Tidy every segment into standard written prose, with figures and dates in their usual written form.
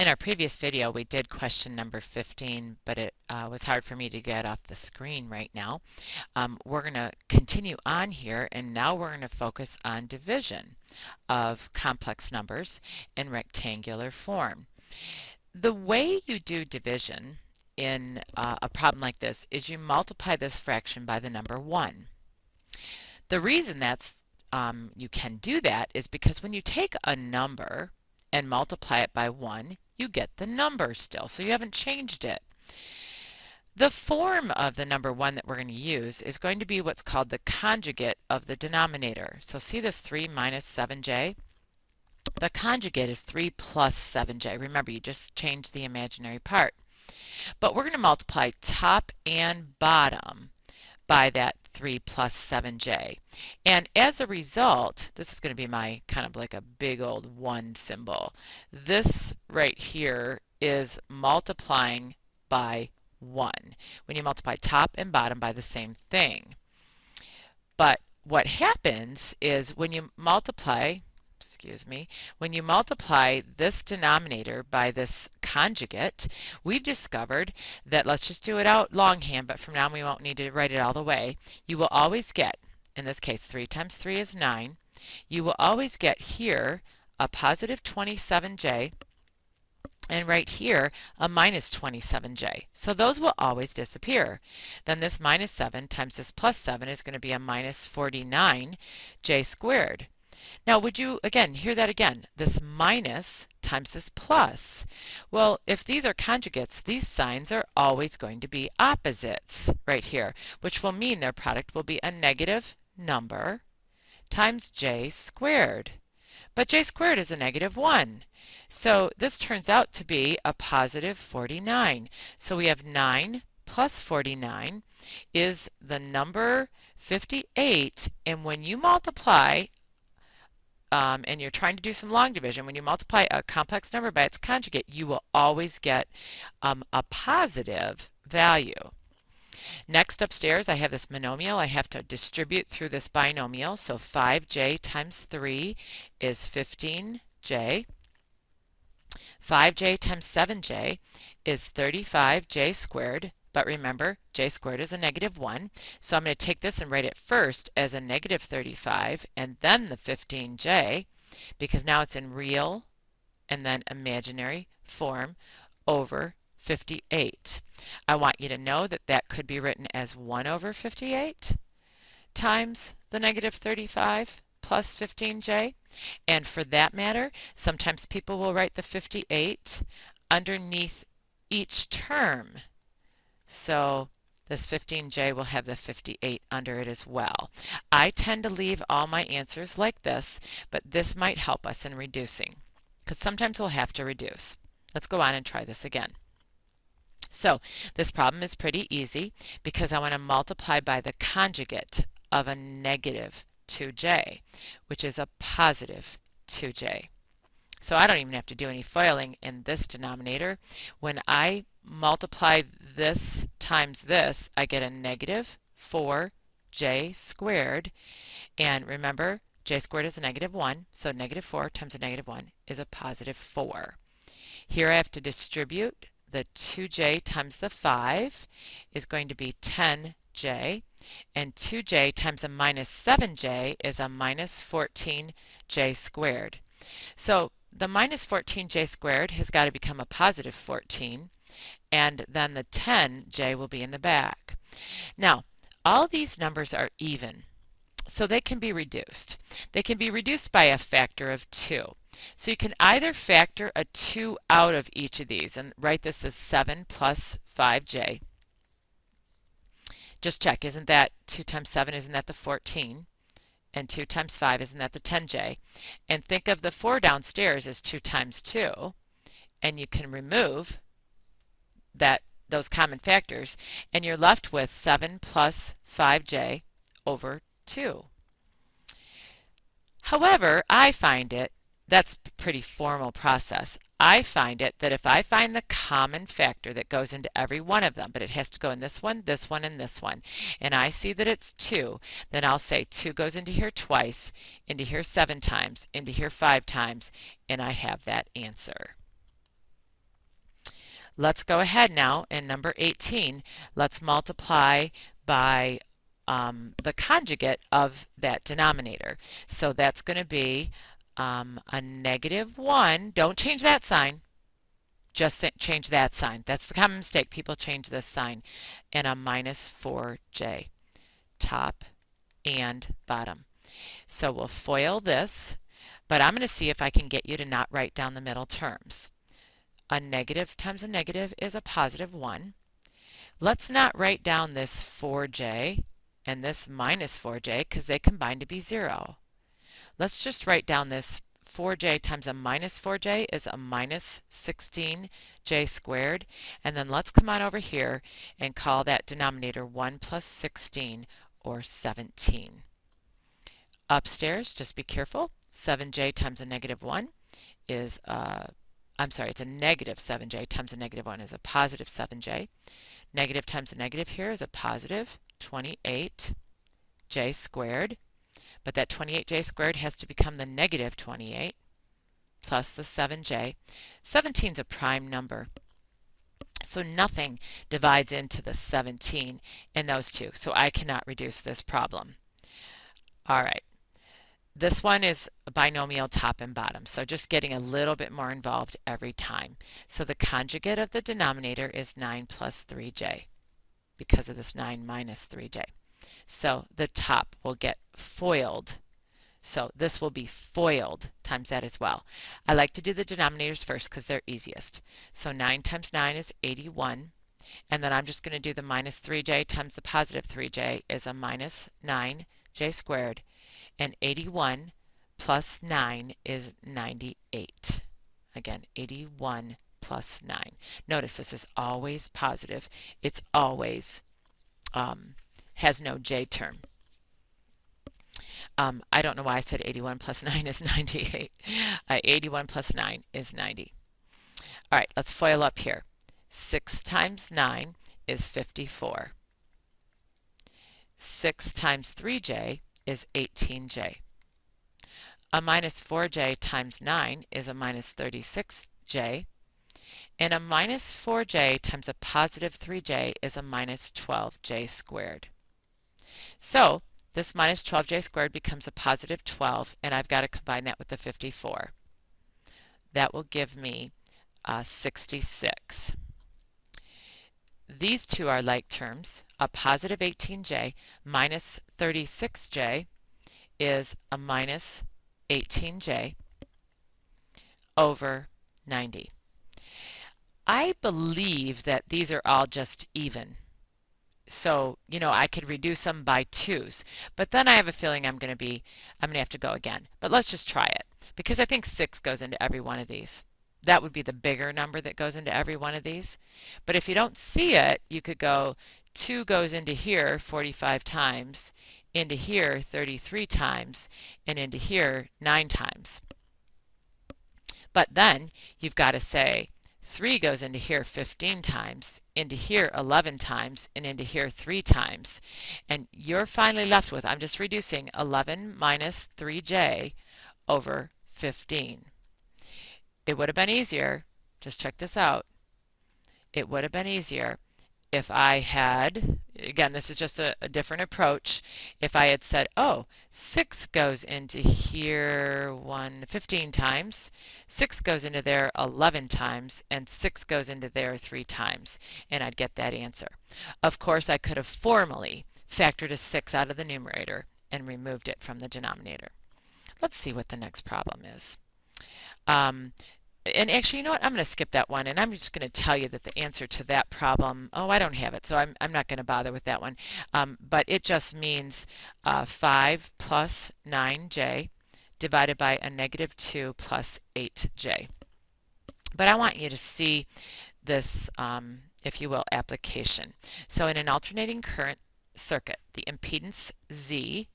In our previous video, we did question number 15, but it was hard for me to get off the screen right now. We're going to continue on here, and now we're going to focus on division of complex numbers in rectangular form. The way you do division in a problem like this is you multiply this fraction by the number 1. The reason you can do that is because when you take a number and multiply it by 1, you get the number still, so you haven't changed it. The form of the number 1 that we're going to use is going to be what's called the conjugate of the denominator. So see this 3 minus 7j? The conjugate is 3 plus 7j. Remember, you just changed the imaginary part. But we're going to multiply top and bottom by that 3 plus 7j. And as a result, this is going to be my kind of like a big old 1 symbol. This right here is multiplying by 1 when you multiply top and bottom by the same thing. But what happens is when you multiply this denominator by this conjugate, we've discovered that, let's just do it out longhand, but from now on we won't need to write it all the way. You will always get, in this case, 3 times 3 is 9. You will always get here a positive 27j, and right here a minus 27j. So those will always disappear. Then this minus 7 times this plus 7 is going to be a minus 49j squared. Now, would you, again, hear that again? This minus times this plus. Well, if these are conjugates, these signs are always going to be opposites right here, which will mean their product will be a negative number times j squared. But j squared is a negative 1. So this turns out to be a positive 49. So we have 9 plus 49 is the number 58. And when you multiply and you're trying to do some long division, when you multiply a complex number by its conjugate, you will always get a positive value. Next upstairs, I have this monomial. I have to distribute through this binomial. So 5j times 3 is 15j. 5j times 7j is 35j squared. But remember, j squared is a negative 1. So I'm going to take this and write it first as a negative 35 and then the 15j, because now it's in real and then imaginary form over 58. I want you to know that that could be written as 1 over 58 times the negative 35 plus 15j. And for that matter, sometimes people will write the 58 underneath each term. So this 15j will have the 58 under it as well. I tend to leave all my answers like this, but this might help us in reducing, because sometimes we'll have to reduce. Let's go on and try this again. So this problem is pretty easy because I want to multiply by the conjugate of a negative 2j, which is a positive 2j. So I don't even have to do any FOILing in this denominator. When I multiply this times this, I get a negative 4j squared. And remember, j squared is a negative 1, so negative 4 times a negative 1 is a positive 4. Here I have to distribute. The 2j times the 5 is going to be 10j, and 2j times a minus 7j is a minus 14j squared. So the minus 14j squared has got to become a positive 14, and then the 10j will be in the back. Now, all these numbers are even, so they can be reduced. They can be reduced by a factor of 2. So you can either factor a 2 out of each of these and write this as 7 plus 5j. Just check, isn't that 2 times 7, isn't that the 14? And 2 times 5, isn't that the 10j? And think of the 4 downstairs as 2 times 2, and you can remove those common factors, and you're left with 7 plus 5j over 2. However, I find it, that's a pretty formal process. I find it that if I find the common factor that goes into every one of them, but it has to go in this one, and this one, and I see that it's 2, then I'll say 2 goes into here twice, into here 7 times, into here 5 times, and I have that answer. Let's go ahead now in number 18. Let's multiply by the conjugate of that denominator. So that's going to be a negative 1. Don't change that sign. Just change that sign. That's the common mistake. People change this sign. And a minus 4j, top and bottom. So we'll FOIL this, but I'm going to see if I can get you to not write down the middle terms. A negative times a negative is a positive 1. Let's not write down this 4j and this minus 4j because they combine to be 0. Let's just write down this 4j times a minus 4j is a minus 16j squared. And then let's come on over here and call that denominator 1 plus 16, or 17. Upstairs, just be careful. 7j times a negative 1 is it's a negative 7j times a negative 1 is a positive 7j. Negative times a negative here is a positive 28j squared. But that 28j squared has to become the negative 28 plus the 7j. 17 is a prime number, so nothing divides into the 17 in those two, so I cannot reduce this problem. All right, this one is a binomial top and bottom, so just getting a little bit more involved every time. So the conjugate of the denominator is 9 plus 3j because of this 9 minus 3j. So the top will get FOILed. So this will be FOILed times that as well. I like to do the denominators first because they're easiest. So 9 times 9 is 81. And then I'm just going to do the minus 3j times the positive 3j is a minus 9j squared. And 81 plus 9 is 98. Again, 81 plus 9. Notice this is always positive. It's always has no j term. I don't know why I said 81 plus 9 is 98. 81 plus 9 is 90. All right, let's FOIL up here. 6 times 9 is 54. 6 times 3j is 18j. A minus 4j times 9 is a minus 36j. And a minus 4j times a positive 3j is a minus 12j squared. So this minus 12j squared becomes a positive 12, and I've got to combine that with the 54. That will give me 66. These two are like terms. A positive 18j minus 36j is a minus 18j over 90. I believe that these are all just even. So, I could reduce them by 2's, but then I have a feeling I'm going to have to go again. But let's just try it, because I think 6 goes into every one of these. That would be the bigger number that goes into every one of these. But if you don't see it, you could go 2 goes into here 45 times, into here 33 times, and into here 9 times. But then you've got to say 3 goes into here 15 times, into here 11 times, and into here 3 times. And you're finally left with, I'm just reducing 11 minus 3j over 15. It would have been easier, just check this out, it would have been easier if I had, again, this is just a different approach, if I had said, oh, 6 goes into here 15 times, 6 goes into there 11 times, and 6 goes into there 3 times, and I'd get that answer. Of course, I could have formally factored a 6 out of the numerator and removed it from the denominator. Let's see what the next problem is. And actually, you know what? I'm going to skip that one, and I'm just going to tell you that the answer to that problem, I don't have it, so I'm not going to bother with that one. But it just means 5 plus 9j divided by a negative 2 plus 8j. But I want you to see this, if you will, application. So in an alternating current circuit, the impedance Z,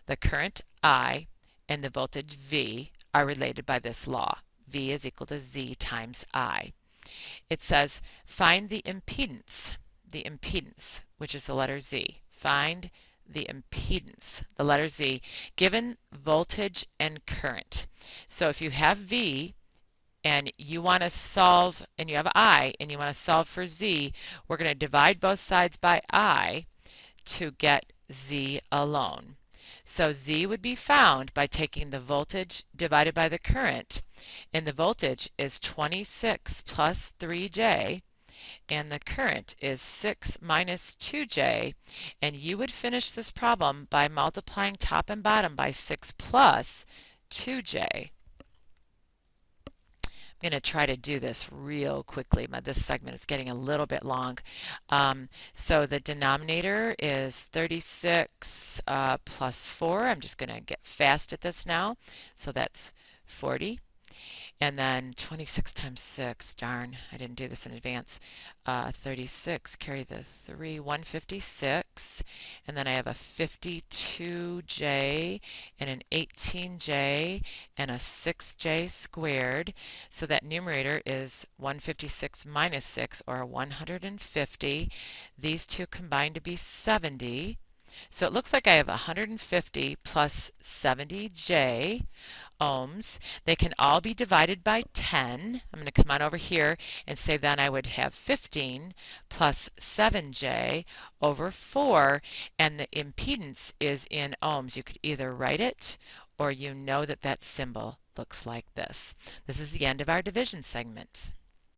the current I, and the voltage V are related by this law. V is equal to Z times I. It says find the impedance, which is the letter Z. Find the impedance, the letter Z, given voltage and current. So if you have V and you want to solve, and you have I, and you want to solve for z, we're going to divide both sides by I to get z alone. So z would be found by taking the voltage divided by the current, and the voltage is 26 plus 3J, and the current is 6 minus 2J, and you would finish this problem by multiplying top and bottom by 6 plus 2J. I'm going to try to do this real quickly. This segment is getting a little bit long. So the denominator is 36 plus 4. I'm just going to get fast at this now. So that's 40. And then 26 times 6, darn, I didn't do this in advance. 36, carry the 3, 156. And then I have a 52J and an 18J and a 6J squared. So that numerator is 156 minus 6, or 150. These two combine to be 70. So it looks like I have 150 plus 70J ohms. They can all be divided by 10. I'm going to come on over here and say then I would have 15 plus 7J over 4, and the impedance is in ohms. You could either write it, or you know that that symbol looks like this. This is the end of our division segment.